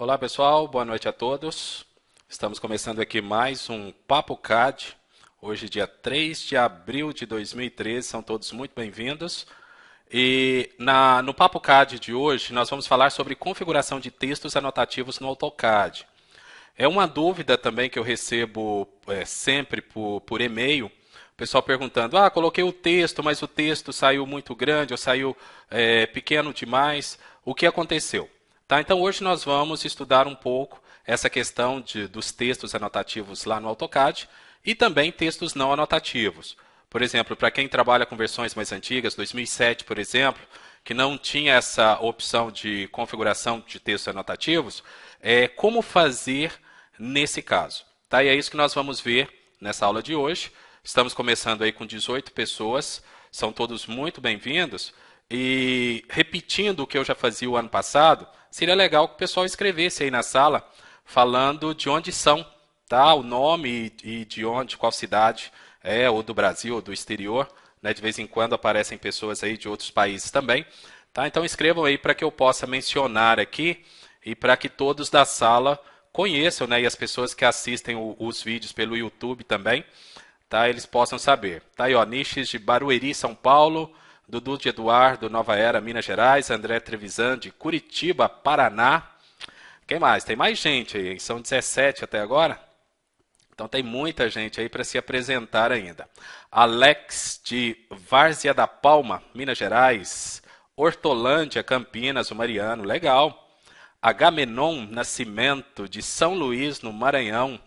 Olá pessoal, boa noite a todos. Estamos começando aqui mais um Papo CAD. Hoje, dia 3 de abril de 2013, são todos muito bem-vindos. E no Papo CAD de hoje, nós vamos falar sobre configuração de textos anotativos no AutoCAD. É uma dúvida também que eu recebo sempre por e-mail, o pessoal perguntando, coloquei o texto, mas o texto saiu muito grande ou saiu pequeno demais, o que aconteceu? Tá, então hoje nós vamos estudar um pouco essa questão dos textos anotativos lá no AutoCAD e também textos não anotativos. Por exemplo, para quem trabalha com versões mais antigas, 2007, por exemplo, que não tinha essa opção de configuração de textos anotativos, como fazer nesse caso. Tá? E é isso que nós vamos ver nessa aula de hoje. Estamos começando aí com 18 pessoas, são todos muito bem-vindos. E repetindo o que eu já fazia o ano passado, seria legal que o pessoal escrevesse aí na sala, falando de onde são, tá? O nome e de onde, qual cidade ou do Brasil, ou do exterior. Né? De vez em quando aparecem pessoas aí de outros países também. Tá? Então escrevam aí para que eu possa mencionar aqui e para que todos da sala conheçam, né? E as pessoas que assistem os vídeos pelo YouTube também, tá? Eles possam saber. Tá aí, ó, Niches de Barueri, São Paulo, Dudu de Eduardo, Nova Era, Minas Gerais, André Trevisan de Curitiba, Paraná. Quem mais? Tem mais gente aí, são 17 até agora. Então tem muita gente aí para se apresentar ainda. Alex de Várzea da Palma, Minas Gerais. Hortolândia, Campinas, o Mariano, legal. Agamenon Nascimento de São Luís, no Maranhão.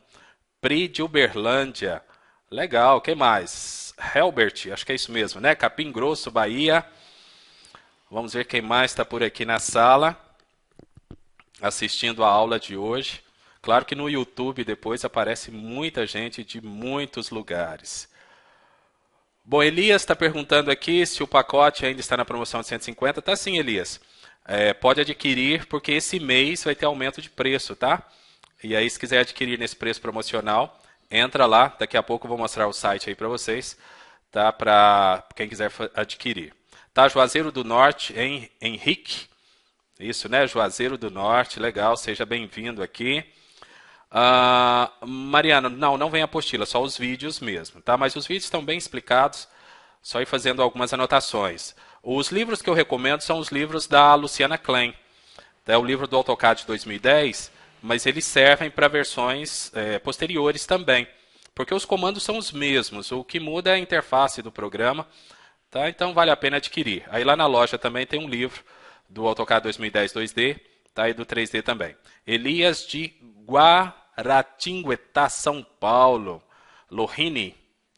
Pri de Uberlândia, legal. Quem mais? Helbert, acho que é isso mesmo, né? Capim Grosso, Bahia. Vamos ver quem mais está por aqui na sala, assistindo a aula de hoje. Claro que no YouTube depois aparece muita gente de muitos lugares. Bom, Elias está perguntando aqui se o pacote ainda está na promoção de 150. Tá sim, Elias. Pode adquirir, porque esse mês vai ter aumento de preço, tá? E aí, se quiser adquirir nesse preço promocional, entra lá. Daqui a pouco eu vou mostrar o site aí para vocês, tá? Para quem quiser adquirir. Tá, Juazeiro do Norte, Henrique. Isso, né? Juazeiro do Norte, legal. Seja bem-vindo aqui. Mariana, não vem apostila, só os vídeos mesmo, tá? Mas os vídeos estão bem explicados, só ir fazendo algumas anotações. Os livros que eu recomendo são os livros da Luciana Klein. É o livro do AutoCAD 2010, mas eles servem para versões posteriores também, porque os comandos são os mesmos, o que muda é a interface do programa, tá? Então vale a pena adquirir. Aí lá na loja também tem um livro do AutoCAD 2010 2D, tá? E do 3D também. Elias de Guaratinguetá, São Paulo. Lohine,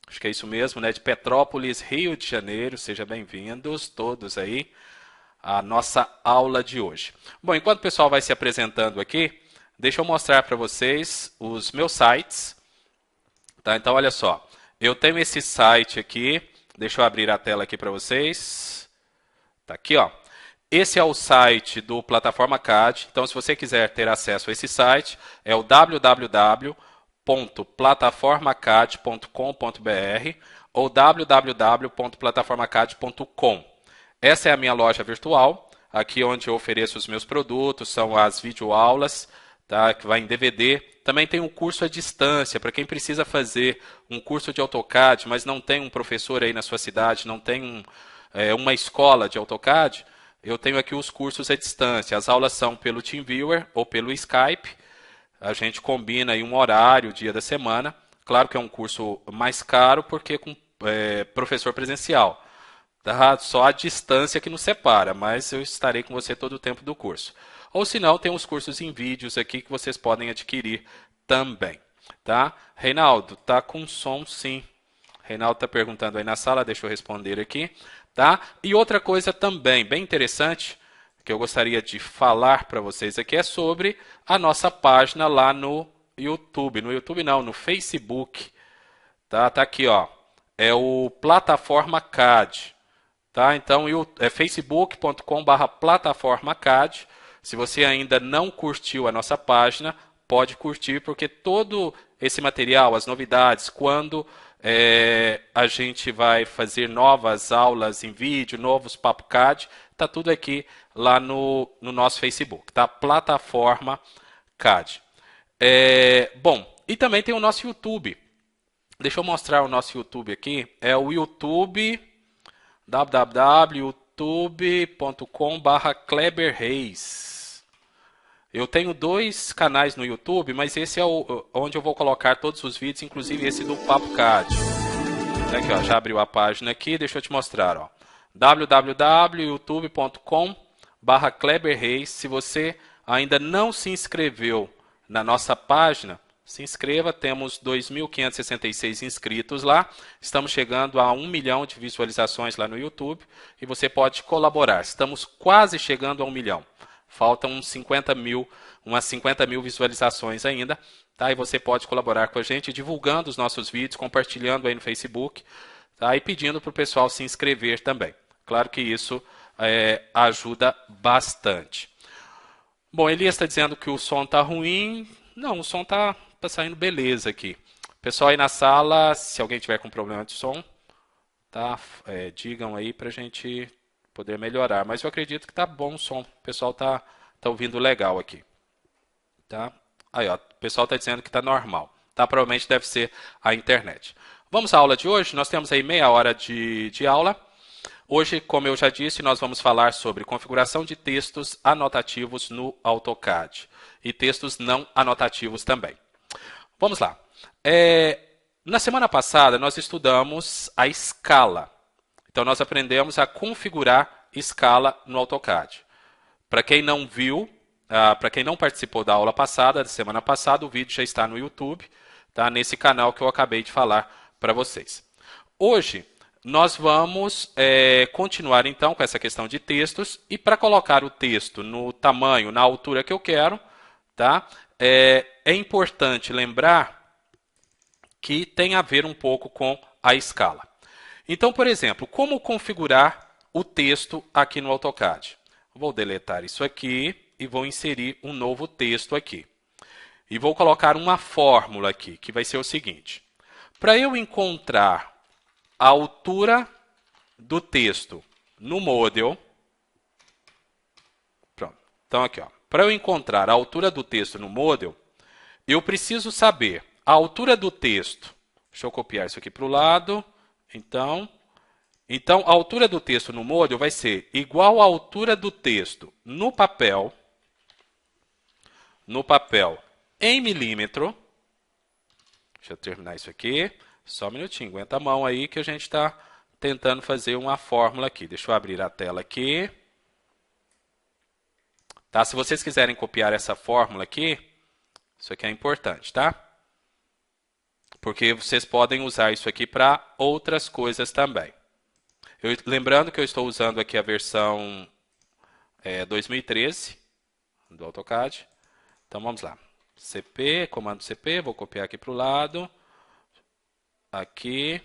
acho que é isso mesmo, né? De Petrópolis, Rio de Janeiro. Sejam bem-vindos todos aí à nossa aula de hoje. Bom, enquanto o pessoal vai se apresentando aqui, deixa eu mostrar para vocês os meus sites. Tá? Então, olha só. Eu tenho esse site aqui. Deixa eu abrir a tela aqui para vocês. Tá aqui, ó. Esse é o site do Plataforma CAD. Então, se você quiser ter acesso a esse site, é o www.plataformacad.com.br ou www.plataformacad.com. Essa é a minha loja virtual, aqui onde eu ofereço os meus produtos, são as videoaulas, tá, que vai em DVD. Também tem um curso à distância, para quem precisa fazer um curso de AutoCAD, mas não tem um professor aí na sua cidade, não tem uma escola de AutoCAD. Eu tenho aqui os cursos à distância. As aulas são pelo TeamViewer ou pelo Skype. A gente combina aí um horário, dia da semana. Claro que é um curso mais caro porque com professor presencial. Tá? Só a distância que nos separa, mas eu estarei com você todo o tempo do curso. Ou se não, tem os cursos em vídeos aqui que vocês podem adquirir também. Tá? Reinaldo, tá com som sim. Reinaldo está perguntando aí na sala, deixa eu responder aqui. Tá? E outra coisa também bem interessante que eu gostaria de falar para vocês aqui é sobre a nossa página lá no YouTube. No YouTube não, no Facebook. Tá aqui, ó. É o Plataforma CAD. Tá? Então, é facebook.com/plataformacad. Se você ainda não curtiu a nossa página, pode curtir, porque todo esse material, as novidades, quando a gente vai fazer novas aulas em vídeo, novos Papo CAD, está tudo aqui lá no nosso Facebook, tá? Plataforma CAD. Bom, e também tem o nosso YouTube. Deixa eu mostrar o nosso YouTube aqui. É o YouTube, www.youtube.com/KleberReis. Eu tenho 2 canais no YouTube, mas esse é onde eu vou colocar todos os vídeos, inclusive esse do Papo CAD. Aqui, ó, já abriu a página aqui, deixa eu te mostrar, ó. www.youtube.com/KleberReis. Se você ainda não se inscreveu na nossa página, se inscreva, temos 2.566 inscritos lá, estamos chegando a 1 milhão de visualizações lá no YouTube e você pode colaborar, estamos quase chegando a 1 milhão, faltam umas 50 mil visualizações ainda, tá? E você pode colaborar com a gente divulgando os nossos vídeos, compartilhando aí no Facebook, tá? E pedindo para o pessoal se inscrever também, claro que isso ajuda bastante. Bom, Elias está dizendo que o som está ruim, não, o som está saindo beleza aqui. Pessoal aí na sala, se alguém tiver com problema de som, tá? Digam aí para a gente poder melhorar. Mas eu acredito que tá bom o som. O pessoal tá ouvindo legal aqui. Tá? Aí, ó, o pessoal está dizendo que está normal. Tá? Provavelmente deve ser a internet. Vamos à aula de hoje. Nós temos aí meia hora de aula. Hoje, como eu já disse, nós vamos falar sobre configuração de textos anotativos no AutoCAD. E textos não anotativos também. Vamos lá. Na semana passada, nós estudamos a escala. Então, nós aprendemos a configurar escala no AutoCAD. Para quem não viu, para quem não participou da aula passada, da semana passada, o vídeo já está no YouTube, tá? Nesse canal que eu acabei de falar para vocês. Hoje, nós vamos continuar, então, com essa questão de textos. E para colocar o texto no tamanho, na altura que eu quero, tá? É importante lembrar que tem a ver um pouco com a escala. Então, por exemplo, como configurar o texto aqui no AutoCAD? Vou deletar isso aqui e vou inserir um novo texto aqui. E vou colocar uma fórmula aqui, que vai ser o seguinte. Para eu encontrar a altura do texto no Model, pronto. Então, aqui, ó. Para eu encontrar a altura do texto no Model, eu preciso saber a altura do texto. Deixa eu copiar isso aqui para o lado. Então, a altura do texto no Model vai ser igual à altura do texto no papel em milímetro. Deixa eu terminar isso aqui. Só um minutinho, aguenta a mão aí que a gente está tentando fazer uma fórmula aqui. Deixa eu abrir a tela aqui. Tá? Se vocês quiserem copiar essa fórmula aqui, isso aqui é importante, tá? Porque vocês podem usar isso aqui para outras coisas também. Lembrando que eu estou usando aqui a versão 2013 do AutoCAD. Então vamos lá. CP, comando CP, vou copiar aqui para o lado. Aqui,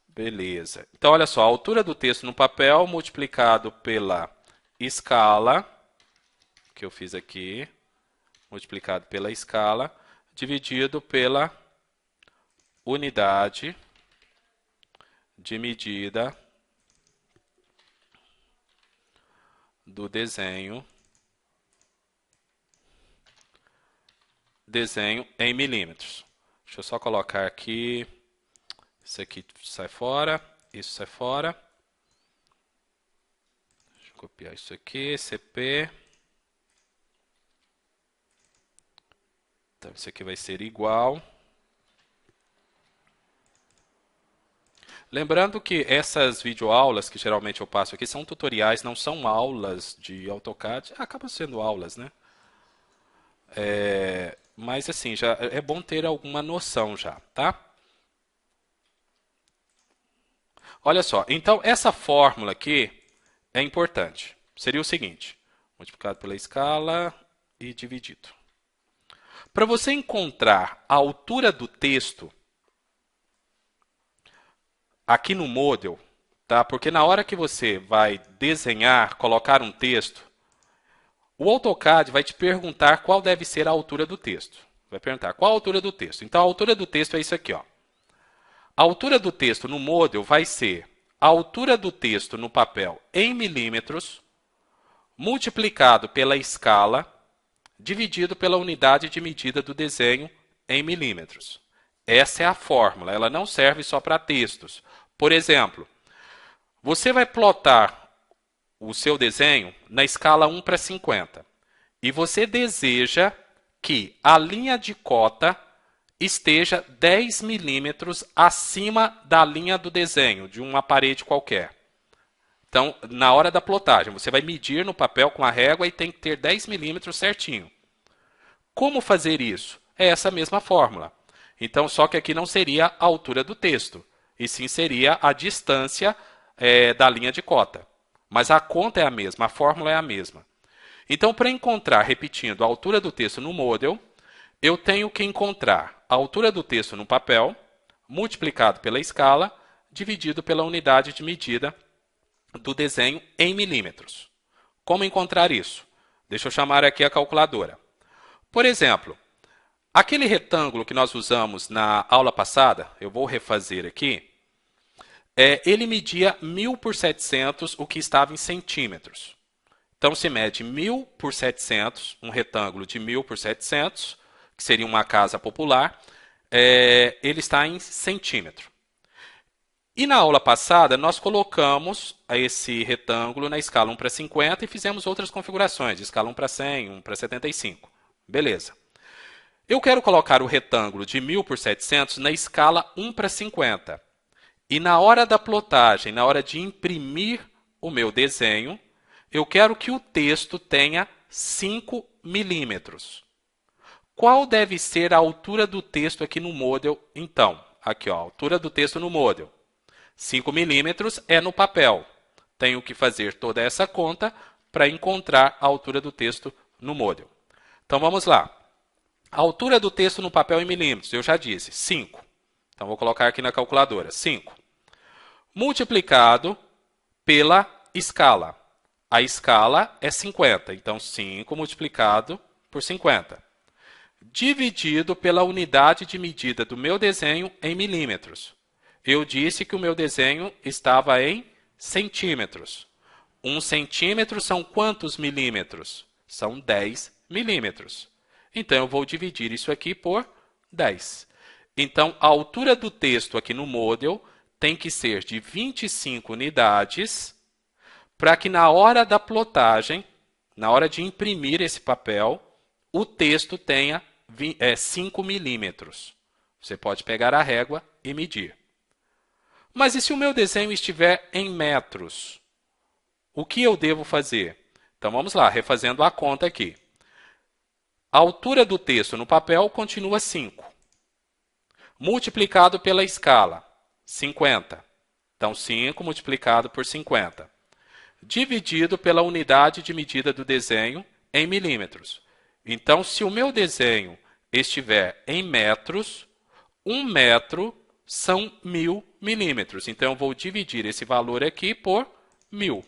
beleza. Então olha só, a altura do texto no papel multiplicado pela escala, que eu fiz aqui, multiplicado pela escala, dividido pela unidade de medida do desenho em milímetros. Deixa eu só colocar aqui, isso aqui sai fora, isso sai fora. Deixa eu copiar isso aqui, CP. Então, isso aqui vai ser igual. Lembrando que essas videoaulas que geralmente eu passo aqui são tutoriais, não são aulas de AutoCAD. Acabam sendo aulas, né? Mas assim, já é bom ter alguma noção já, tá? Olha só, então essa fórmula aqui é importante. Seria o seguinte, multiplicado pela escala e dividido. Para você encontrar a altura do texto aqui no Model, tá? Porque na hora que você vai desenhar, colocar um texto, o AutoCAD vai te perguntar qual deve ser a altura do texto. Vai perguntar qual a altura do texto. Então, a altura do texto é isso aqui, ó. A altura do texto no Model vai ser a altura do texto no papel em milímetros, multiplicado pela escala, dividido pela unidade de medida do desenho em milímetros. Essa é a fórmula, ela não serve só para textos. Por exemplo, você vai plotar o seu desenho na escala 1:50 e você deseja que a linha de cota esteja 10 milímetros acima da linha do desenho, de uma parede qualquer. Então, na hora da plotagem, você vai medir no papel com a régua e tem que ter 10 milímetros certinho. Como fazer isso? É essa mesma fórmula. Então, só que aqui não seria a altura do texto, e sim seria a distância da linha de cota. Mas a conta é a mesma, a fórmula é a mesma. Então, para encontrar, repetindo, a altura do texto no Moodle, eu tenho que encontrar a altura do texto no papel, multiplicado pela escala, dividido pela unidade de medida do desenho em milímetros. Como encontrar isso? Deixa eu chamar aqui a calculadora. Por exemplo, aquele retângulo que nós usamos na aula passada, eu vou refazer aqui, ele media 1000 por 700, o que estava em centímetros. Então, se mede 1000 por 700, um retângulo de 1000 por 700, que seria uma casa popular, ele está em centímetro. E na aula passada, nós colocamos esse retângulo na escala 1:50 e fizemos outras configurações, de escala 1:100, 1:75. Beleza. Eu quero colocar o retângulo de 1000 por 700 na escala 1:50. E na hora da plotagem, na hora de imprimir o meu desenho, eu quero que o texto tenha 5 milímetros. Qual deve ser a altura do texto aqui no Moodle? Então, aqui, ó, a altura do texto no Moodle. 5 milímetros é no papel. Tenho que fazer toda essa conta para encontrar a altura do texto no Moodle. Então, vamos lá. A altura do texto no papel em milímetros, eu já disse, 5. Então, vou colocar aqui na calculadora, 5. Multiplicado pela escala. A escala é 50, então 5 multiplicado por 50. Dividido pela unidade de medida do meu desenho em milímetros. Eu disse que o meu desenho estava em centímetros. 1 centímetro são quantos milímetros? São 10 milímetros. Então, eu vou dividir isso aqui por 10. Então, a altura do texto aqui no Moodle tem que ser de 25 unidades para que na hora da plotagem, na hora de imprimir esse papel, o texto tenha 5 milímetros. Você pode pegar a régua e medir. Mas e se o meu desenho estiver em metros? O que eu devo fazer? Então, vamos lá, refazendo a conta aqui. A altura do texto no papel continua 5. Multiplicado pela escala, 50. Então, 5 multiplicado por 50. Dividido pela unidade de medida do desenho em milímetros. Então, se o meu desenho estiver em metros, 1 metro são 1000 milímetros. Então, eu vou dividir esse valor aqui por 1000.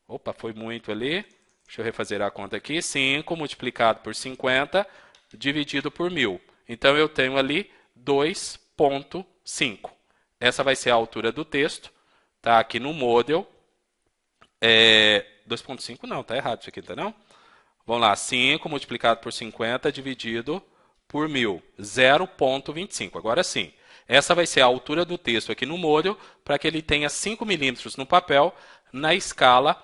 Opa, foi muito ali. Deixa eu refazer a conta aqui. 5 multiplicado por 50 dividido por 1000. Então, eu tenho ali 2,5. Essa vai ser a altura do texto. Tá aqui no Moodle. 2,5 não, tá errado isso aqui, tá não? Vamos lá, 5 multiplicado por 50 dividido por 1000. 0,25. Agora sim. Essa vai ser a altura do texto aqui no Moodle para que ele tenha 5 milímetros no papel na escala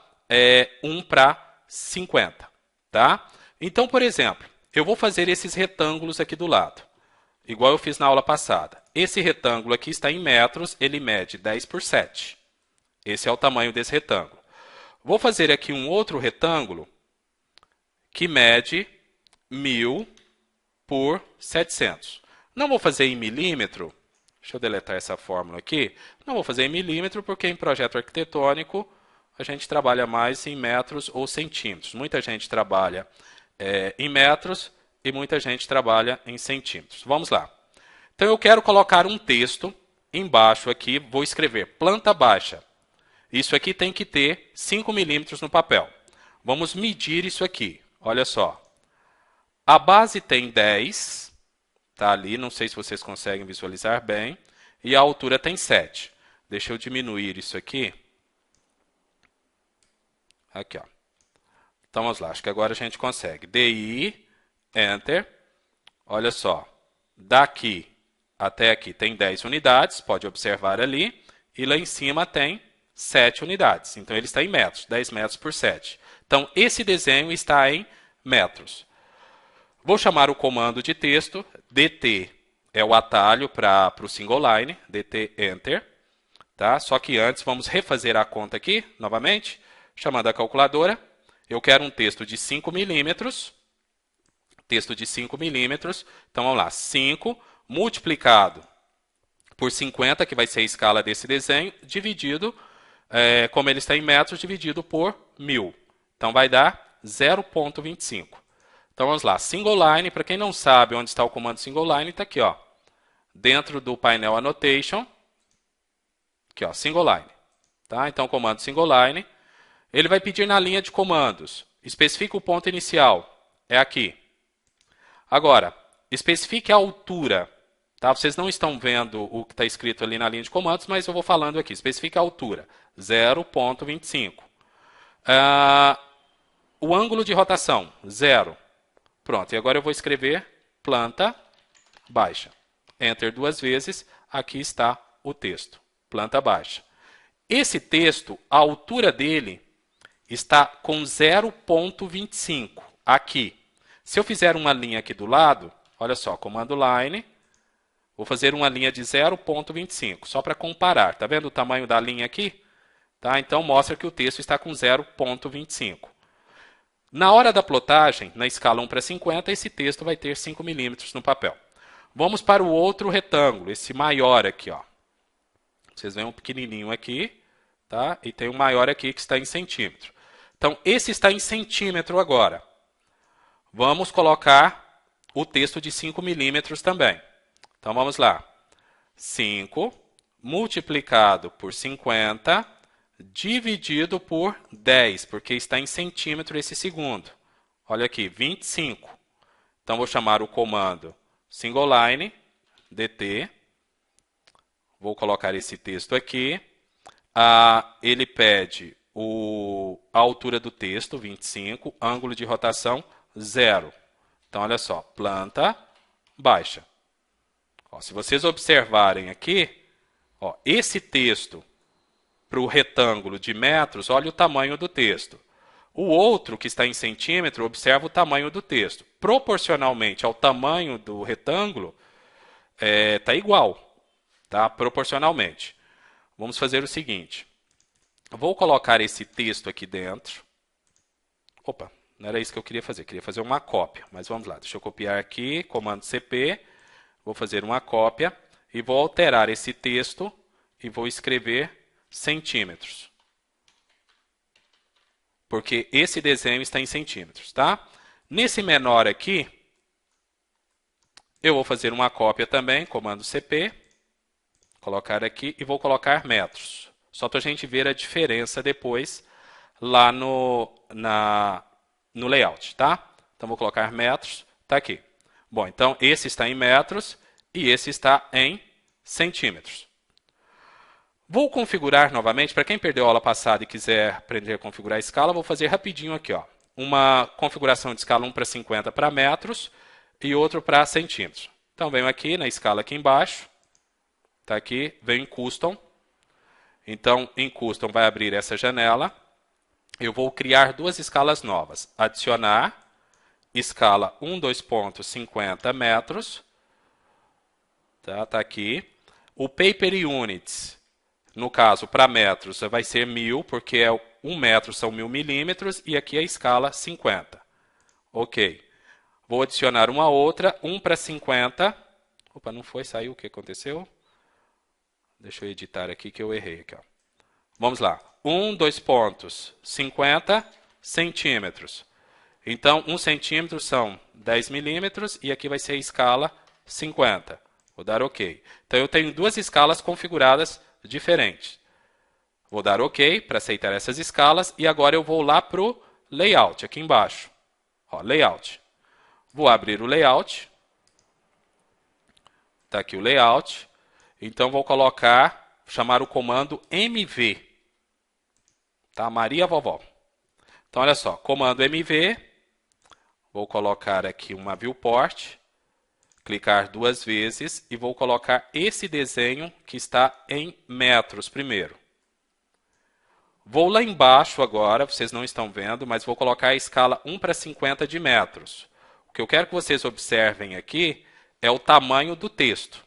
1:50. Tá? Então, por exemplo, eu vou fazer esses retângulos aqui do lado, igual eu fiz na aula passada. Esse retângulo aqui está em metros, ele mede 10 por 7. Esse é o tamanho desse retângulo. Vou fazer aqui um outro retângulo que mede 1000 por 700. Não vou fazer em milímetro. Deixa eu deletar essa fórmula aqui. Não vou fazer em milímetro porque em projeto arquitetônico a gente trabalha mais em metros ou centímetros. Muita gente trabalha em metros e muita gente trabalha em centímetros. Vamos lá. Então, eu quero colocar um texto embaixo aqui. Vou escrever planta baixa. Isso aqui tem que ter 5 milímetros no papel. Vamos medir isso aqui. Olha só. A base tem 10. Está ali, não sei se vocês conseguem visualizar bem. E a altura tem 7. Deixa eu diminuir isso aqui. Aqui, ó. Então vamos lá, acho que agora a gente consegue. DI, Enter. Olha só, daqui até aqui tem 10 unidades, pode observar ali. E lá em cima tem 7 unidades. Então ele está em metros, 10 metros por 7. Então esse desenho está em metros. Vou chamar o comando de texto, DT é o atalho para o single line, DT Enter. Tá? Só que antes vamos refazer a conta aqui, novamente, chamando a calculadora. Eu quero um texto de 5 milímetros. Texto de 5 milímetros. Então vamos lá, 5 multiplicado por 50, que vai ser a escala desse desenho, dividido, como ele está em metros, dividido por 1000. Então vai dar 0,25. Então vamos lá, single line, para quem não sabe onde está o comando single line, está aqui, ó, dentro do painel annotation, aqui, ó, single line. Tá? Então o comando single line, ele vai pedir na linha de comandos, especifica o ponto inicial, é aqui. Agora, especifique a altura. Tá? Vocês não estão vendo o que está escrito ali na linha de comandos, mas eu vou falando aqui. Especifique a altura, 0,25. O ângulo de rotação, 0. Pronto, e agora eu vou escrever planta baixa. Enter 2 vezes, aqui está o texto, planta baixa. Esse texto, a altura dele está com 0,25 aqui. Se eu fizer uma linha aqui do lado, olha só, comando line, vou fazer uma linha de 0,25, só para comparar. Está vendo o tamanho da linha aqui? Tá? Então mostra que o texto está com 0,25. Na hora da plotagem, na escala 1:50, esse texto vai ter 5 milímetros no papel. Vamos para o outro retângulo, esse maior aqui. Ó. Vocês veem um pequenininho aqui, tá? E tem um maior aqui que está em centímetro. Então, esse está em centímetro agora. Vamos colocar o texto de 5 milímetros também. Então, vamos lá. 5 multiplicado por 50 dividido por 10, porque está em centímetro esse segundo. Olha aqui, 25. Então, vou chamar o comando single line, DT. Vou colocar esse texto aqui. Ele pede a altura do texto, 25, ângulo de rotação, 0. Então, olha só, planta baixa. Ó, se vocês observarem aqui, ó, esse texto para o retângulo de metros, olha o tamanho do texto. O outro, que está em centímetro, observa o tamanho do texto. Proporcionalmente ao tamanho do retângulo, está igual, tá? Proporcionalmente. Vamos fazer o seguinte. Vou colocar esse texto aqui dentro. Opa, não era isso que eu queria fazer. Queria fazer uma cópia, mas vamos lá. Deixa eu copiar aqui, comando CP. Vou fazer uma cópia e vou alterar esse texto e vou escrever centímetros. Porque esse desenho está em centímetros, tá? Nesse menor aqui, eu vou fazer uma cópia também, comando CP, colocar aqui e vou colocar metros. Só para a gente ver a diferença depois lá no layout, tá? Então vou colocar metros, tá aqui. Bom, então esse está em metros e esse está em centímetros. Vou configurar novamente, para quem perdeu a aula passada e quiser aprender a configurar a escala, vou fazer rapidinho aqui, ó. Uma configuração de escala 1:50 para metros e outro para centímetros. Então venho aqui na escala aqui embaixo, tá aqui, venho em Custom. Então em Custom vai abrir essa janela. Eu vou criar duas escalas novas. Adicionar, escala 1:2.50 metros. Tá aqui. O Paper Units, no caso, para metros, vai ser 1000, porque 1 metro são 1000 milímetros, e aqui a escala 50. Ok. Vou adicionar uma outra, 1:50. Opa, não foi, saiu, o que aconteceu? Deixa eu editar aqui que eu errei. Aqui, ó. Vamos lá. 1:2.50 centímetros. Então, 1 centímetro são 10 milímetros, e aqui vai ser a escala 50. Vou dar OK. Então, eu tenho duas escalas configuradas diferentes. Vou dar OK para aceitar essas escalas, e agora eu vou lá para o layout, aqui embaixo. Ó, layout. Vou abrir o layout. Está aqui o layout. Então, vou chamar o comando MV. Tá? Maria Vovó. Então, olha só, comando MV, vou colocar aqui uma viewport, clicar 2 vezes e vou colocar esse desenho que está em metros primeiro. Vou lá embaixo agora, vocês não estão vendo, mas vou colocar a escala 1:50 de metros. O que eu quero que vocês observem aqui é o tamanho do texto.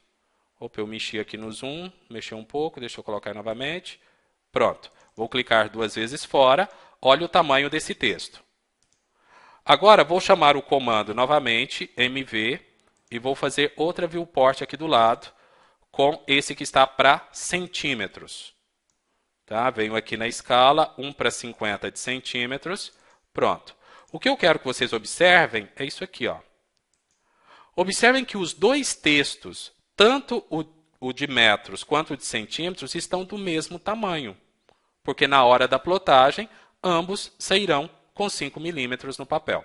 Opa, eu mexi aqui no zoom, mexi um pouco, deixa eu colocar novamente. Pronto, vou clicar 2 vezes fora, olha o tamanho desse texto. Agora vou chamar o comando novamente, MV, e vou fazer outra viewport aqui do lado, com esse que está para centímetros. Tá? Venho aqui na escala, 1:50 de centímetros, pronto. O que eu quero que vocês observem é isso aqui, ó. Observem que os dois textos, tanto o de metros quanto o de centímetros, estão do mesmo tamanho, porque na hora da plotagem, ambos sairão com 5 milímetros no papel.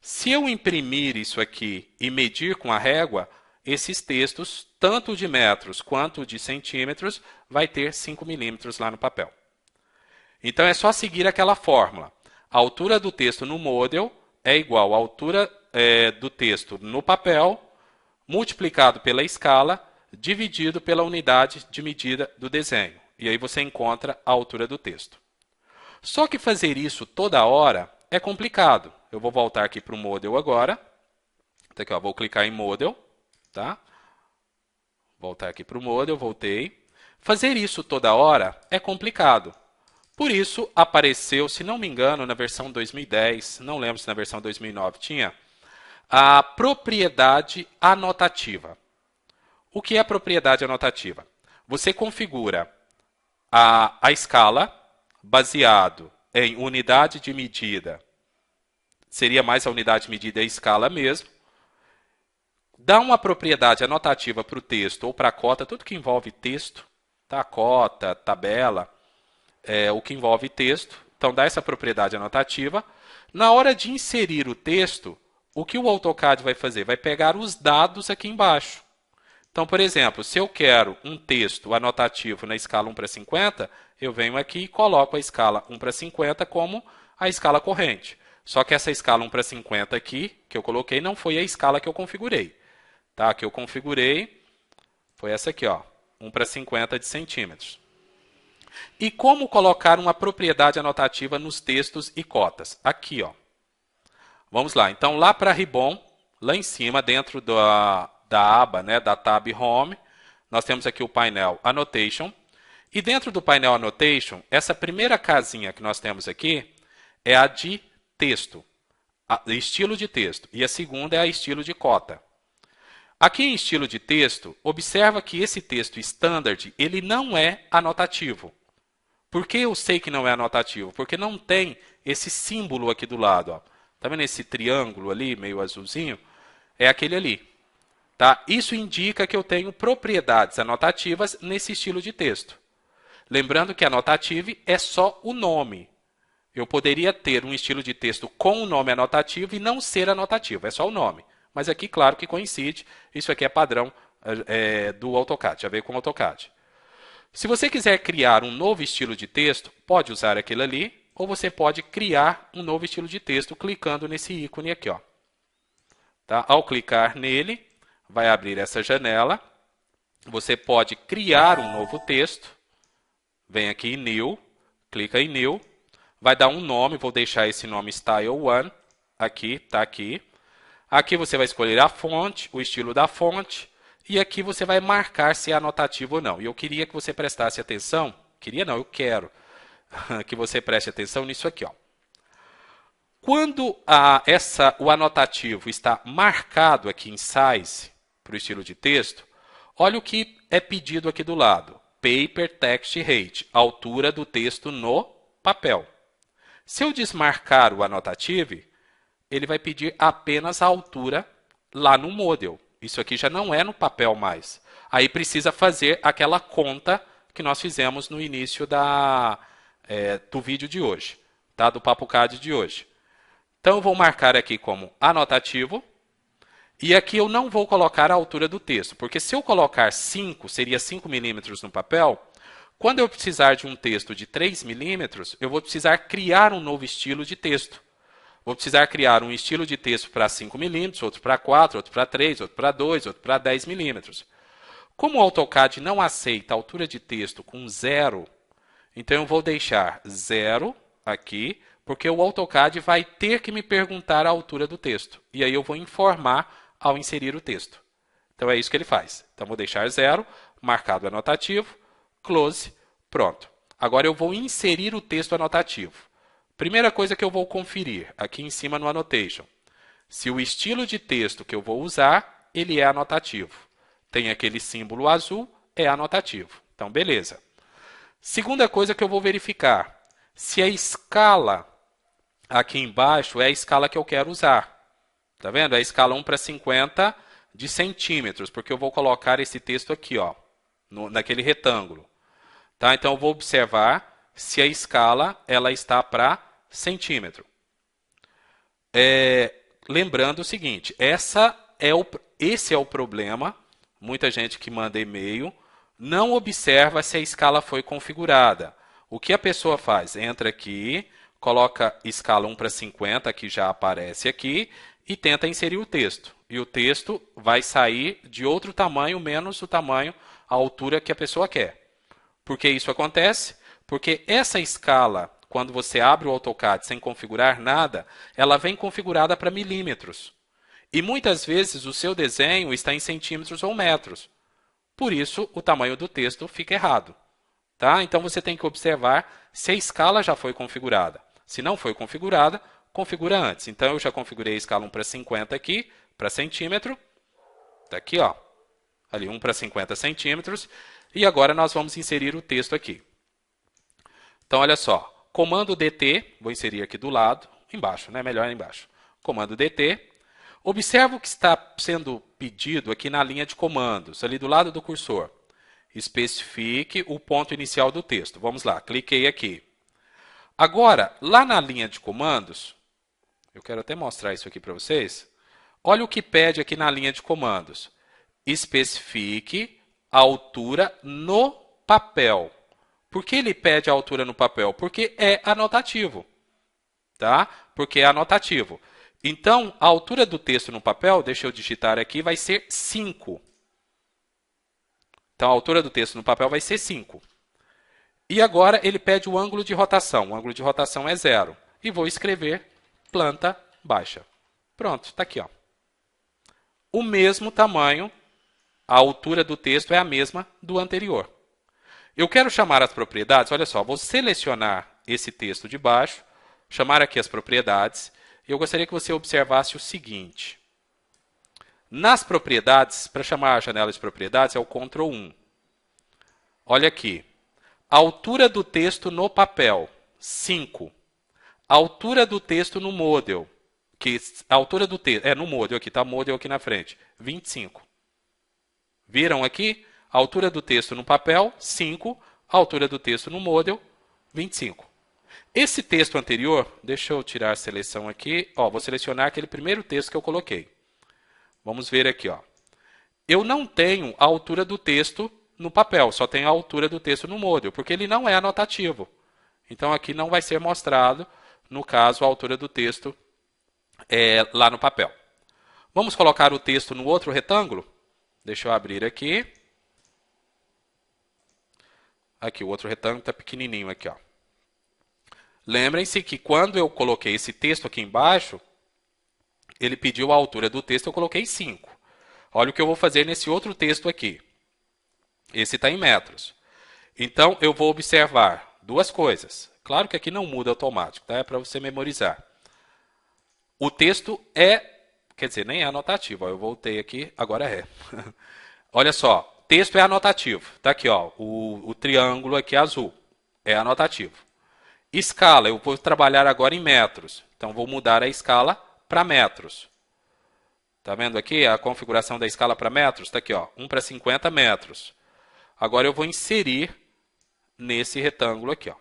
Se eu imprimir isso aqui e medir com a régua, esses textos, tanto o de metros quanto o de centímetros, vai ter 5 milímetros lá no papel. Então, é só seguir aquela fórmula. A altura do texto no model é igual à altura do texto no papel, multiplicado pela escala, dividido pela unidade de medida do desenho. E aí você encontra a altura do texto. Só que fazer isso toda hora é complicado. Eu vou voltar aqui para o model agora. Então, aqui, ó, vou clicar em model. Tá? Voltar aqui para o model, voltei. Fazer isso toda hora é complicado. Por isso, apareceu, se não me engano, na versão 2010, não lembro se na versão 2009 tinha, a propriedade anotativa. O que é a propriedade anotativa? Você configura a escala baseado em unidade de medida, seria mais a unidade de medida e a escala mesmo, dá uma propriedade anotativa para o texto ou para a cota, tudo que envolve texto, tá? Cota, tabela, o que envolve texto. Então, dá essa propriedade anotativa. Na hora de inserir o texto, o que o AutoCAD vai fazer? Vai pegar os dados aqui embaixo. Então, por exemplo, se eu quero um texto anotativo na escala 1:50, eu venho aqui e coloco a escala 1:50 como a escala corrente. Só que essa escala 1:50 aqui, que eu coloquei, não foi a escala que eu configurei. Tá? A que eu configurei foi essa aqui, ó, 1:50 de centímetros. E como colocar uma propriedade anotativa nos textos e cotas? Aqui, ó. Vamos lá. Então, lá para Ribbon, lá em cima, dentro da aba, né, da tab Home, nós temos aqui o painel Annotation. E dentro do painel Annotation, essa primeira casinha que nós temos aqui é a de texto, estilo de texto. E a segunda é a estilo de cota. Aqui em estilo de texto, observa que esse texto standard, ele não é anotativo. Por que eu sei que não é anotativo? Porque não tem esse símbolo aqui do lado. Ó. Tá vendo esse triângulo ali, meio azulzinho? É aquele ali. Tá? Isso indica que eu tenho propriedades anotativas nesse estilo de texto. Lembrando que annotative é só o nome. Eu poderia ter um estilo de texto com o nome anotativo e não ser anotativo, é só o nome. Mas aqui, claro que coincide, isso aqui é padrão do AutoCAD, já veio com o AutoCAD. Se você quiser criar um novo estilo de texto, pode usar aquele ali, ou você pode criar um novo estilo de texto clicando nesse ícone aqui. Ó. Tá? Ao clicar nele, vai abrir essa janela. Você pode criar um novo texto. Vem aqui em New, clica em New. Vai dar um nome, vou deixar esse nome Style 1. Aqui, está aqui. Aqui você vai escolher a fonte, o estilo da fonte. E aqui você vai marcar se é anotativo ou não. E eu queria que você prestasse atenção. Queria não, eu quero que você preste atenção nisso aqui. Ó. Quando o anotativo está marcado aqui em size, para o estilo de texto, olha o que é pedido aqui do lado. Paper Text Height, altura do texto no papel. Se eu desmarcar o annotative, ele vai pedir apenas a altura lá no model. Isso aqui já não é no papel mais. Aí precisa fazer aquela conta que nós fizemos no início do vídeo de hoje, tá? Do PapoCAD de hoje. Então, eu vou marcar aqui como anotativo. E aqui eu não vou colocar a altura do texto, porque se eu colocar 5, seria 5 milímetros no papel. Quando eu precisar de um texto de 3 milímetros, eu vou precisar criar um novo estilo de texto. Vou precisar criar um estilo de texto para 5 milímetros, outro para 4, outro para 3, outro para 2, outro para 10 milímetros. Como o AutoCAD não aceita altura de texto com 0, então eu vou deixar 0 aqui, porque o AutoCAD vai ter que me perguntar a altura do texto. E aí eu vou informar ao inserir o texto. Então é isso que ele faz. Então vou deixar 0, marcado anotativo, close, pronto. Agora eu vou inserir o texto anotativo. Primeira coisa que eu vou conferir aqui em cima no Annotation. Se o estilo de texto que eu vou usar, ele é anotativo. Tem aquele símbolo azul, é anotativo. Então, beleza. Segunda coisa que eu vou verificar. Se a escala aqui embaixo é a escala que eu quero usar. Tá vendo? É a escala 1:50 de centímetros, porque eu vou colocar esse texto aqui, ó, naquele retângulo. Tá? Então, eu vou observar se a escala ela está para centímetro. Lembrando o seguinte, esse é o problema. Muita gente que manda e-mail não observa se a escala foi configurada. O que a pessoa faz? Entra aqui, coloca escala 1:50, que já aparece aqui, e tenta inserir o texto. E o texto vai sair de outro tamanho, menos o tamanho, a altura que a pessoa quer. Por que isso acontece? Porque essa escala, quando você abre o AutoCAD sem configurar nada, ela vem configurada para milímetros. E muitas vezes o seu desenho está em centímetros ou metros. Por isso, o tamanho do texto fica errado. Tá? Então, você tem que observar se a escala já foi configurada. Se não foi configurada, configura antes. Então, eu já configurei a escala 1:50 aqui, para centímetro. Está aqui, ó. Ali, 1:50 centímetros. E agora nós vamos inserir o texto aqui. Então, olha só, comando DT, vou inserir aqui do lado, embaixo, né? Melhor embaixo. Comando DT. Observa o que está sendo pedido aqui na linha de comandos, ali do lado do cursor. Especifique o ponto inicial do texto. Vamos lá, cliquei aqui. Agora, lá na linha de comandos, eu quero até mostrar isso aqui para vocês. Olha o que pede aqui na linha de comandos. Especifique a altura no papel. Por que ele pede a altura no papel? Porque é anotativo. Tá? Porque é anotativo. Então, a altura do texto no papel, deixa eu digitar aqui, vai ser 5. Então, a altura do texto no papel vai ser 5. E agora ele pede o ângulo de rotação. O ângulo de rotação é 0. E vou escrever planta baixa. Pronto, está aqui, ó. O mesmo tamanho, a altura do texto é a mesma do anterior. Eu quero chamar as propriedades, olha só, vou selecionar esse texto de baixo, chamar aqui as propriedades, e eu gostaria que você observasse o seguinte. Nas propriedades, para chamar a janela de propriedades, é o Ctrl 1. Olha aqui. A altura do texto no papel, 5. A altura do texto no model, a altura do texto, no model aqui, está model aqui na frente, 25. Viram aqui? A altura do texto no papel, 5. A altura do texto no model, 25. Esse texto anterior, deixa eu tirar a seleção aqui. Ó, vou selecionar aquele primeiro texto que eu coloquei. Vamos ver aqui. Ó. Eu não tenho a altura do texto no papel, só tenho a altura do texto no model, porque ele não é anotativo. Então, aqui não vai ser mostrado, no caso, a altura do texto lá no papel. Vamos colocar o texto no outro retângulo? Deixa eu abrir aqui. Aqui, o outro retângulo está pequenininho aqui, ó. Lembrem-se que quando eu coloquei esse texto aqui embaixo, ele pediu a altura do texto, eu coloquei 5. Olha o que eu vou fazer nesse outro texto aqui. Esse está em metros. Então, eu vou observar duas coisas. Claro que aqui não muda automático, tá? É para você memorizar. O texto quer dizer, nem é anotativo. Ó, eu voltei aqui, agora é. Olha só. Texto é anotativo. Está aqui, ó, o triângulo aqui azul. É anotativo. Escala, eu vou trabalhar agora em metros. Então, vou mudar a escala para metros. Está vendo aqui a configuração da escala para metros? Está aqui, ó, 1:50 metros. Agora, eu vou inserir nesse retângulo aqui. Ó.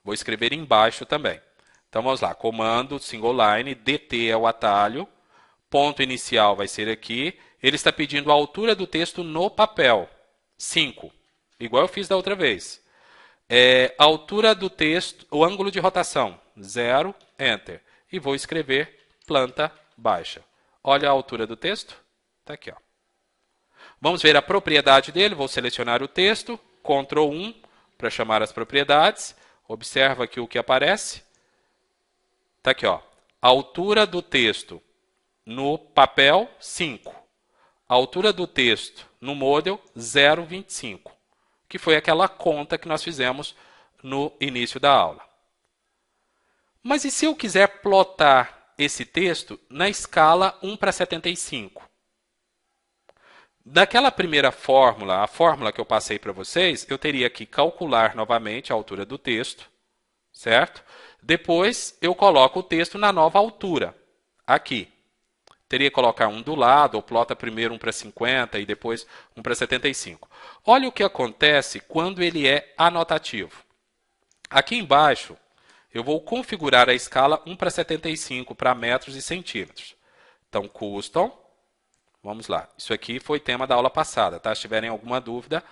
Vou escrever embaixo também. Então, vamos lá. Comando, single line, DT é o atalho. Ponto inicial vai ser aqui. Ele está pedindo a altura do texto no papel, 5. igual eu fiz da outra vez. A altura do texto, o ângulo de rotação, 0, Enter. E vou escrever planta baixa. Olha a altura do texto, está aqui, ó. Vamos ver a propriedade dele, vou selecionar o texto, Ctrl 1 para chamar as propriedades. Observa aqui o que aparece. Está aqui, ó. A altura do texto no papel, 5. A altura do texto no Moodle, 0,25. Que foi aquela conta que nós fizemos no início da aula. Mas e se eu quiser plotar esse texto na escala 1:75? Daquela primeira fórmula, a fórmula que eu passei para vocês, eu teria que calcular novamente a altura do texto, certo? Depois eu coloco o texto na nova altura, aqui. Teria que colocar um do lado, ou plota primeiro 1:50 e depois 1:75. Olha o que acontece quando ele é anotativo. Aqui embaixo, eu vou configurar a escala 1:75 para metros e centímetros. Então, custom, vamos lá. Isso aqui foi tema da aula passada, tá? Se tiverem alguma dúvida,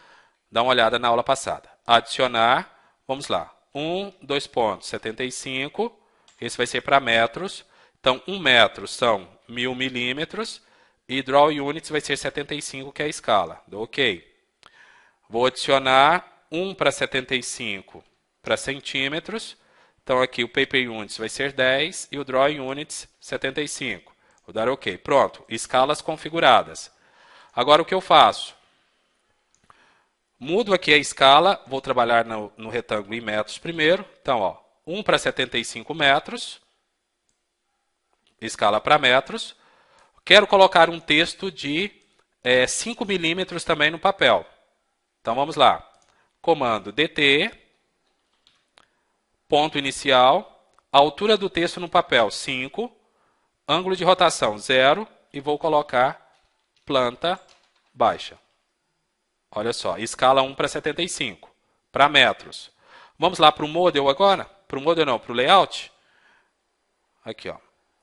dá uma olhada na aula passada. Adicionar, vamos lá. 1,2.75, esse vai ser para metros. Então, 1 metro são 1000 milímetros e draw units vai ser 75, que é a escala. Dou OK. Vou adicionar 1:75 para centímetros. Então, aqui o paper units vai ser 10 e o draw units 75. Vou dar OK. Pronto, escalas configuradas. Agora, o que eu faço? Mudo aqui a escala, vou trabalhar no retângulo em metros primeiro. Então, ó, 1:75 metros. Escala para metros. Quero colocar um texto de 5 milímetros também no papel. Então, vamos lá. Comando DT, ponto inicial, altura do texto no papel, 5, ângulo de rotação, 0, e vou colocar planta baixa. Olha só, escala 1:75, para metros. Vamos lá para o Model agora? Para o Model não, para o Layout. Aqui, ó.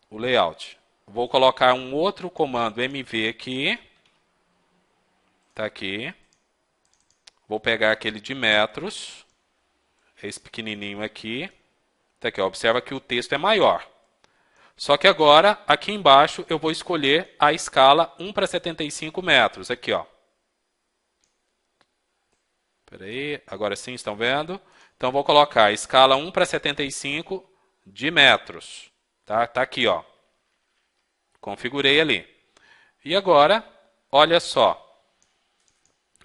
O layout. Vou colocar um outro comando MV aqui. Está aqui. Vou pegar aquele de metros. Esse pequenininho aqui. Está aqui, ó. Observa que o texto é maior. Só que agora, aqui embaixo, eu vou escolher a escala 1:75 metros. Aqui, ó. Espera aí. Agora sim, estão vendo? Então, vou colocar a escala 1:75 de metros. Tá aqui, ó. Configurei ali. E agora, olha só.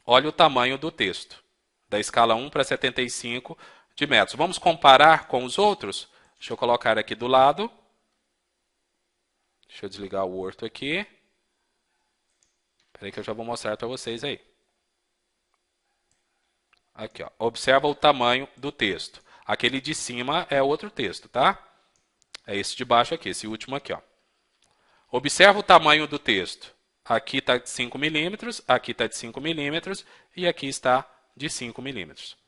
Olha o tamanho do texto. Da escala 1:75 de metros. Vamos comparar com os outros? Deixa eu colocar aqui do lado. Deixa eu desligar o Word aqui. Espera aí que eu já vou mostrar para vocês aí. Aqui, ó. Observa o tamanho do texto. Aquele de cima é outro texto, tá? É esse de baixo aqui, esse último aqui, ó. Observa o tamanho do texto. Aqui está de 5 milímetros, aqui está de 5 milímetros e aqui está de 5 milímetros.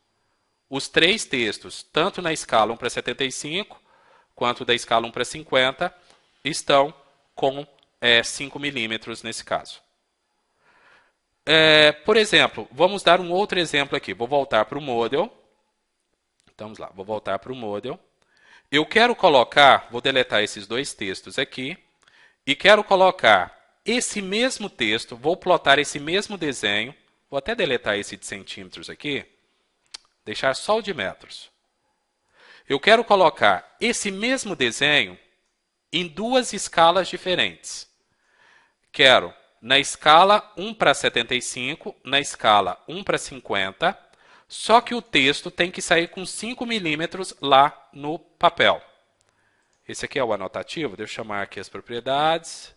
Os três textos, tanto na escala 1:75 quanto da escala 1:50, estão com 5 milímetros nesse caso. Por exemplo, vamos dar um outro exemplo aqui. Vou voltar para o Model. Então, vamos lá, vou voltar para o Model. Eu quero colocar, vou deletar esses dois textos aqui, e quero colocar esse mesmo texto, vou plotar esse mesmo desenho, vou até deletar esse de centímetros aqui, deixar só o de metros. Eu quero colocar esse mesmo desenho em duas escalas diferentes. Quero na escala 1:75, na escala 1:50, só que o texto tem que sair com 5 milímetros lá no papel. Esse aqui é o anotativo, deixa eu chamar aqui as propriedades.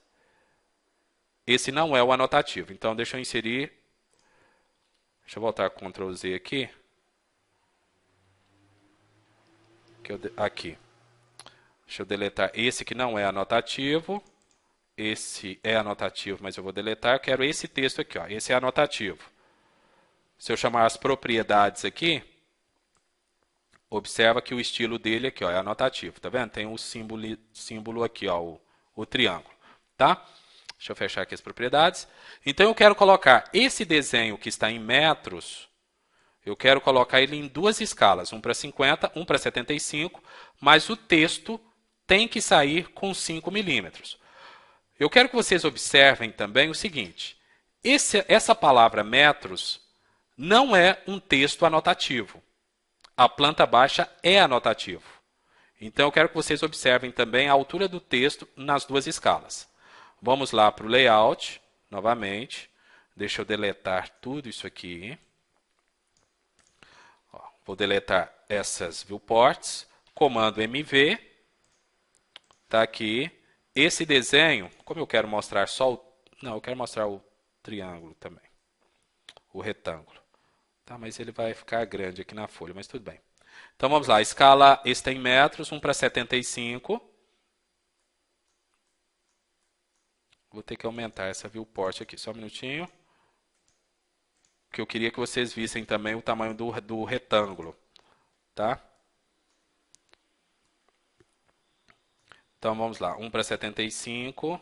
Esse não é o anotativo, então deixa eu inserir. Deixa eu voltar com Ctrl Z aqui. Aqui. Deixa eu deletar esse que não é anotativo. Esse é anotativo, mas eu vou deletar. Eu quero esse texto aqui, ó. Esse é anotativo. Se eu chamar as propriedades aqui, observa que o estilo dele aqui, ó, é anotativo, tá vendo? Tem um símbolo aqui, ó, o triângulo, tá? Deixa eu fechar aqui as propriedades. Então, eu quero colocar esse desenho que está em metros Eu quero colocar ele em duas escalas, um para 50, um para 75, mas o texto tem que sair com 5 milímetros. Eu quero que vocês observem também o seguinte, essa palavra metros não é um texto anotativo. A planta baixa é anotativo. Então, eu quero que vocês observem também a altura do texto nas duas escalas. Vamos lá para o layout, novamente. Deixa eu deletar tudo isso aqui. Ó, vou deletar essas viewports. Comando MV. Está aqui. Esse desenho, como eu quero mostrar só o... Não, eu quero mostrar o triângulo também. O retângulo. Tá, mas ele vai ficar grande aqui na folha, mas tudo bem. Então vamos lá, a escala está em metros, 1 para 75. Vou ter que aumentar essa viewport aqui, só um minutinho. Porque eu queria que vocês vissem também o tamanho do retângulo. Tá? Então vamos lá, 1 para 75.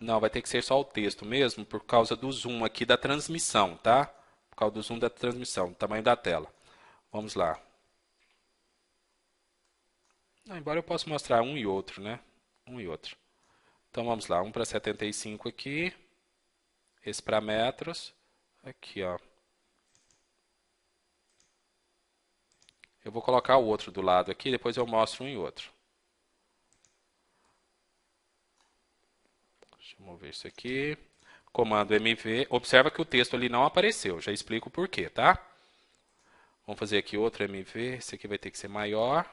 Não, vai ter que ser só o texto mesmo, por causa do zoom aqui da transmissão, tá? Por causa do zoom da transmissão, tamanho da tela. Vamos lá. Não, embora eu possa mostrar um e outro, né? Um e outro. Então vamos lá, 1 para 75 aqui. Esse para metros. Aqui, ó. Eu vou colocar o outro do lado aqui, depois eu mostro um e outro. Deixa eu mover isso aqui. Comando MV. Observa que o texto ali não apareceu. Já explico o porquê, tá? Vamos fazer aqui outro MV. Esse aqui vai ter que ser maior.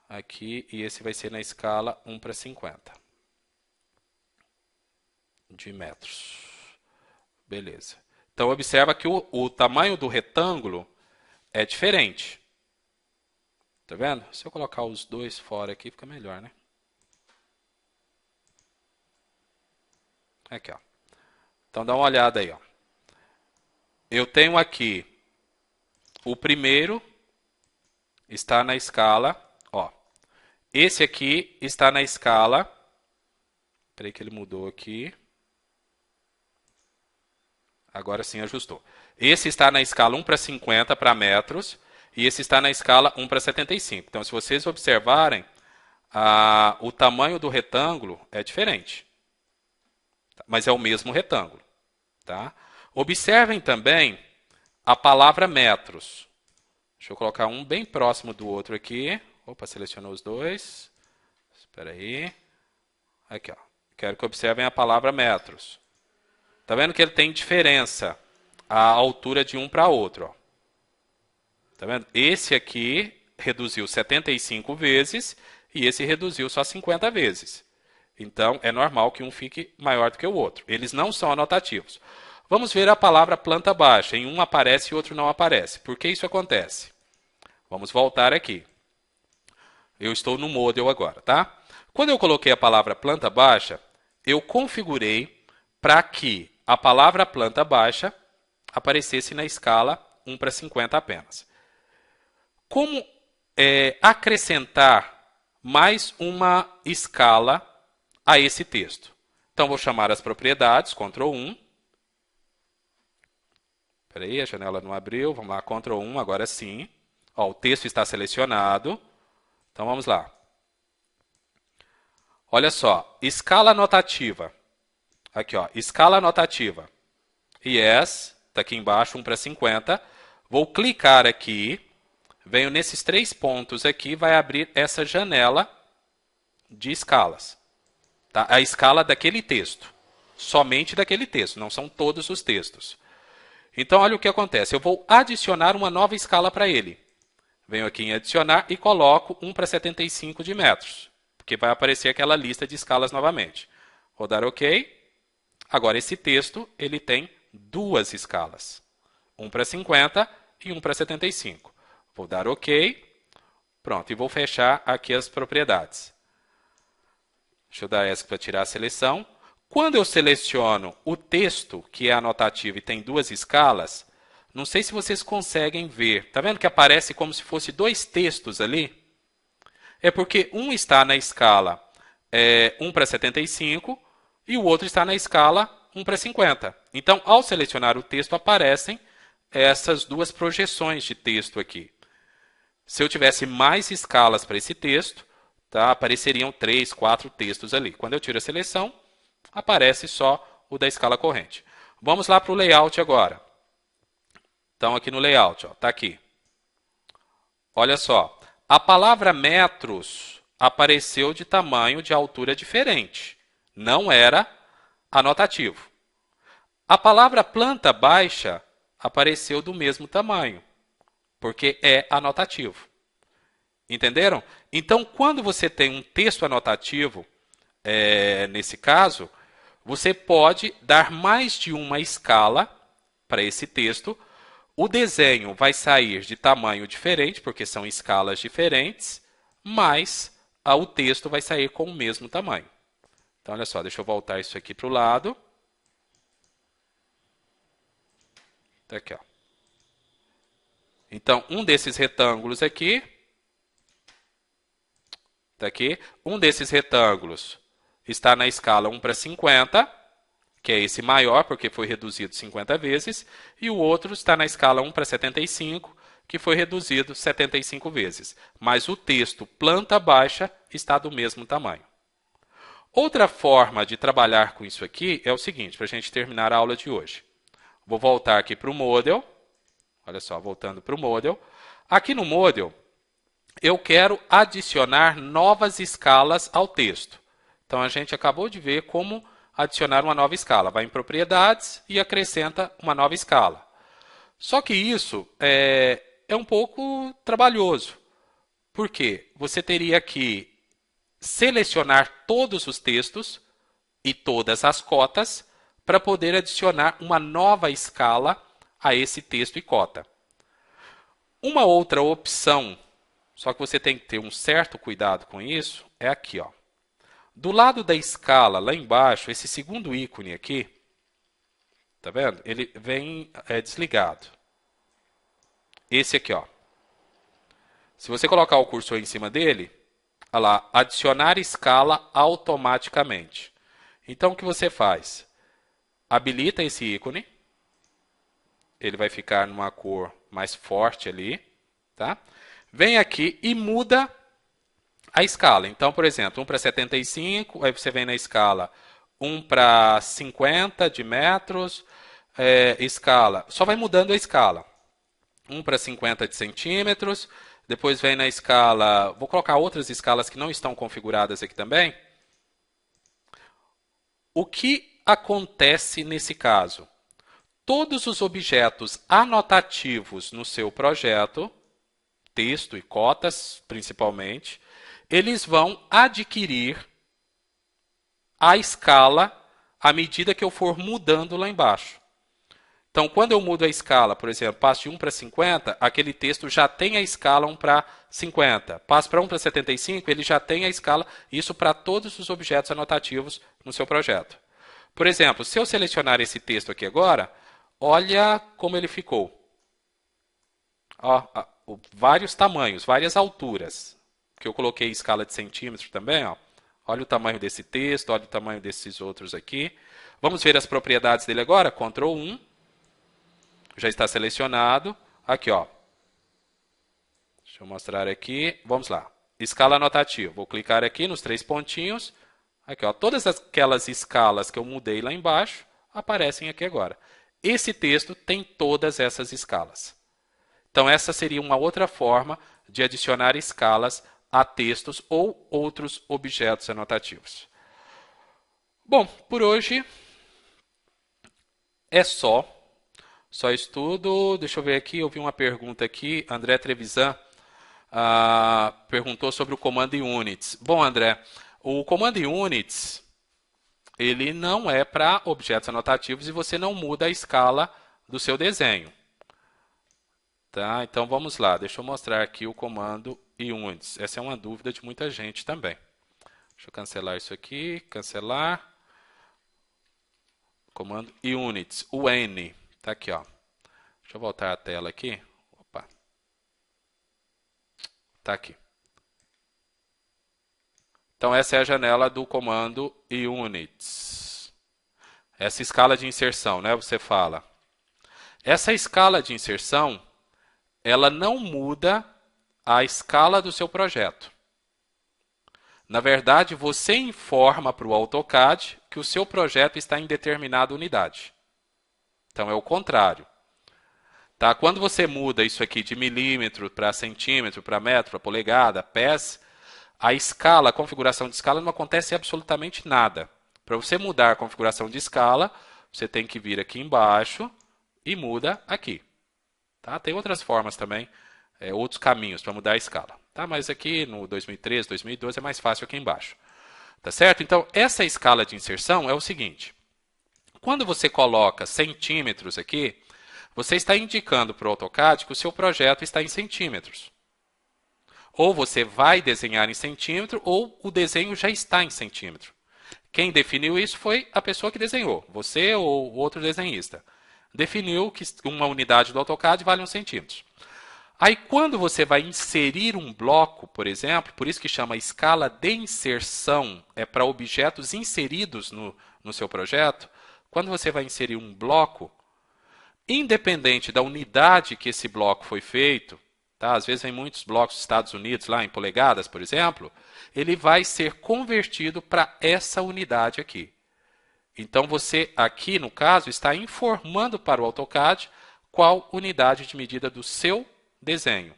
Aqui. E esse vai ser na escala 1 para 50. De metros. Beleza. Então, observa que o tamanho do retângulo é diferente. Tá vendo? Se eu colocar os dois fora aqui, fica melhor, né? Aqui, ó. Então, dá uma olhada aí, ó. Eu tenho aqui o primeiro está na escala, ó. Esse aqui está na escala. Peraí que ele mudou aqui. Agora sim ajustou. Esse está na escala 1 para 50 para metros e esse está na escala 1 para 75. Então, se vocês observarem, o tamanho do retângulo é diferente. Mas é o mesmo retângulo. Tá? Observem também a palavra metros. Deixa eu colocar um bem próximo do outro aqui. Opa, selecionou os dois. Espera aí. Aqui, ó. Quero que observem a palavra metros. Tá vendo que ele tem diferença a altura de um para outro, ó. Tá vendo? Esse aqui reduziu 75 vezes e esse reduziu só 50 vezes. Então, é normal que um fique maior do que o outro. Eles não são anotativos. Vamos ver a palavra planta baixa. Em um aparece e outro não aparece. Por que isso acontece? Vamos voltar aqui. Eu estou no model agora, tá? Quando eu coloquei a palavra planta baixa, eu configurei para que a palavra planta baixa aparecesse na escala 1 para 50 apenas. Como acrescentar mais uma escala a esse texto? Então, vou chamar as propriedades, Ctrl 1. Espera aí, a janela não abriu. Vamos lá, Ctrl 1, agora sim. Ó, o texto está selecionado. Então, vamos lá. Olha só, escala anotativa. Aqui, ó, escala anotativa. Yes, está aqui embaixo, 1 para 50. Vou clicar aqui. Venho nesses 3 pontos aqui, vai abrir essa janela de escalas. Tá? A escala daquele texto. Somente daquele texto, não são todos os textos. Então, olha o que acontece. Eu vou adicionar uma nova escala para ele. Venho aqui em adicionar e coloco 1 para 75 de metros. Porque vai aparecer aquela lista de escalas novamente. Vou dar OK. Agora, esse texto ele tem duas escalas. 1 para 50 e 1 para 75. Vou dar OK. Pronto, e vou fechar aqui as propriedades. Deixa eu dar ESC para tirar a seleção. Quando eu seleciono o texto, que é anotativo e tem duas escalas, não sei se vocês conseguem ver. Está vendo que aparece como se fosse dois textos ali? É porque um está na escala 1:75 e o outro está na escala 1:50. Então, ao selecionar o texto, aparecem essas duas projeções de texto aqui. Se eu tivesse mais escalas para esse texto, tá, apareceriam 3, 4 textos ali. Quando eu tiro a seleção, aparece só o da escala corrente. Vamos lá para o layout agora. Então, aqui no layout, está aqui. Olha só, a palavra metros apareceu de tamanho de altura diferente. Não era anotativo. A palavra planta baixa apareceu do mesmo tamanho, porque é anotativo. Entenderam? Então, quando você tem um texto anotativo, nesse caso, você pode dar mais de uma escala para esse texto. O desenho vai sair de tamanho diferente, porque são escalas diferentes, mas o texto vai sair com o mesmo tamanho. Então, olha só, deixa eu voltar isso aqui para o lado. Tá aqui, ó. Então, um desses retângulos aqui, tá aqui, um desses retângulos está na escala 1:50, que é esse maior, porque foi reduzido 50 vezes, e o outro está na escala 1:75, que foi reduzido 75 vezes. Mas o texto planta baixa está do mesmo tamanho. Outra forma de trabalhar com isso aqui é o seguinte, para a gente terminar a aula de hoje. Vou voltar aqui para o Model. Olha só, voltando para o Model. Aqui no Model, eu quero adicionar novas escalas ao texto. Então, a gente acabou de ver como adicionar uma nova escala. Vai em Propriedades e acrescenta uma nova escala. Só que isso é um pouco trabalhoso. Por quê? Você teria que selecionar todos os textos e todas as cotas para poder adicionar uma nova escala a esse texto e cota. Uma outra opção, só que você tem que ter um certo cuidado com isso, é aqui, ó. Do lado da escala, lá embaixo, esse segundo ícone aqui, tá vendo? Ele vem desligado. Esse aqui, ó. Se você colocar o cursor em cima dele, olha lá, adicionar escala automaticamente. Então, o que você faz? Habilita esse ícone. Ele vai ficar numa cor mais forte ali, tá? Vem aqui e muda a escala. Então, por exemplo, 1:75, aí você vem na escala 1:50 de metros, escala, só vai mudando a escala. 1:50 de centímetros, depois vem na escala, vou colocar outras escalas que não estão configuradas aqui também. O que acontece nesse caso? Todos os objetos anotativos no seu projeto, texto e cotas principalmente, eles vão adquirir a escala à medida que eu for mudando lá embaixo. Então, quando eu mudo a escala, por exemplo, passo de 1:50, aquele texto já tem a escala 1:50. Passo para 1:75, ele já tem a escala, isso para todos os objetos anotativos no seu projeto. Por exemplo, se eu selecionar esse texto aqui agora, olha como ele ficou. Ó, vários tamanhos, várias alturas. Que eu coloquei escala de centímetros também. Ó. Olha o tamanho desse texto, olha o tamanho desses outros aqui. Vamos ver as propriedades dele agora. Ctrl 1. Já está selecionado. Aqui, ó. Deixa eu mostrar aqui. Vamos lá. Escala anotativa. Vou clicar aqui nos 3 pontinhos. Aqui, ó. Todas aquelas escalas que eu mudei lá embaixo aparecem aqui agora. Esse texto tem todas essas escalas. Então, essa seria uma outra forma de adicionar escalas a textos ou outros objetos anotativos. Bom, por hoje é só. Só estudo. Deixa eu ver aqui, eu vi uma pergunta aqui. André Trevisan perguntou sobre o comando units. Bom, André, o comando units ele não é para objetos anotativos e você não muda a escala do seu desenho. Tá? Então vamos lá, deixa eu mostrar aqui o comando units. Essa é uma dúvida de muita gente também. Deixa eu cancelar isso aqui, cancelar. Comando units, o N, tá aqui, ó. Deixa eu voltar a tela aqui. Opa. Tá aqui. Então, essa é a janela do comando units. Essa escala de inserção, né? Você fala. Essa escala de inserção, ela não muda a escala do seu projeto. Na verdade, você informa para o AutoCAD que o seu projeto está em determinada unidade. Então, é o contrário. Tá? Quando você muda isso aqui de milímetro para centímetro, para metro, para polegada, pés, a escala, a configuração de escala não acontece absolutamente nada. Para você mudar a configuração de escala, você tem que vir aqui embaixo e muda aqui. Tá? Tem outras formas também, outros caminhos para mudar a escala. Tá? Mas aqui no 2013, 2012 é mais fácil aqui embaixo. Tá certo? Então, essa escala de inserção é o seguinte. Quando você coloca centímetros aqui, você está indicando para o AutoCAD que o seu projeto está em centímetros. Ou você vai desenhar em centímetro, ou o desenho já está em centímetro. Quem definiu isso foi a pessoa que desenhou, você ou outro desenhista. Definiu que uma unidade do AutoCAD vale 1 centímetro. Aí, quando você vai inserir um bloco, por exemplo, por isso que chama escala de inserção, é para objetos inseridos no seu projeto. Quando você vai inserir um bloco, independente da unidade que esse bloco foi feito, tá? Às vezes vem muitos blocos dos Estados Unidos, lá em polegadas, por exemplo, ele vai ser convertido para essa unidade aqui. Então, você aqui, no caso, está informando para o AutoCAD qual unidade de medida do seu desenho.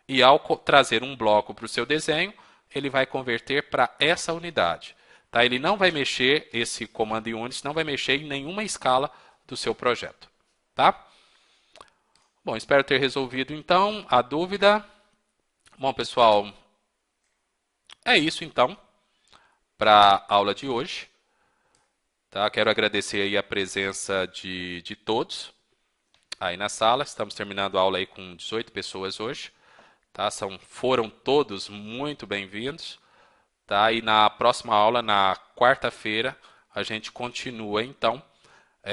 E ao trazer um bloco para o seu desenho, ele vai converter para essa unidade. Tá? Ele não vai mexer, esse comando units não vai mexer em nenhuma escala do seu projeto. Tá? Bom, espero ter resolvido então a dúvida. Bom, pessoal, é isso então para a aula de hoje. Tá? Quero agradecer aí a presença de todos aí na sala. Estamos terminando a aula aí com 18 pessoas hoje. Tá? Foram todos muito bem-vindos. Tá? E na próxima aula, na quarta-feira, a gente continua então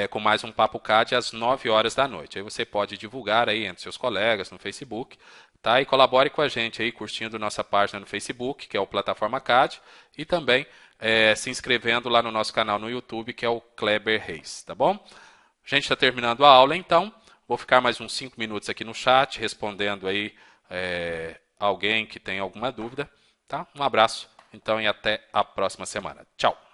com mais um Papo CAD às 9 horas da noite. Aí você pode divulgar aí entre seus colegas no Facebook, tá? E colabore com a gente aí curtindo nossa página no Facebook, que é o Plataforma CAD, e também se inscrevendo lá no nosso canal no YouTube, que é o Kleber Reis, tá bom? A gente está terminando a aula então. Vou ficar mais uns 5 minutos aqui no chat, respondendo aí alguém que tem alguma dúvida, tá? Um abraço, então, e até a próxima semana. Tchau!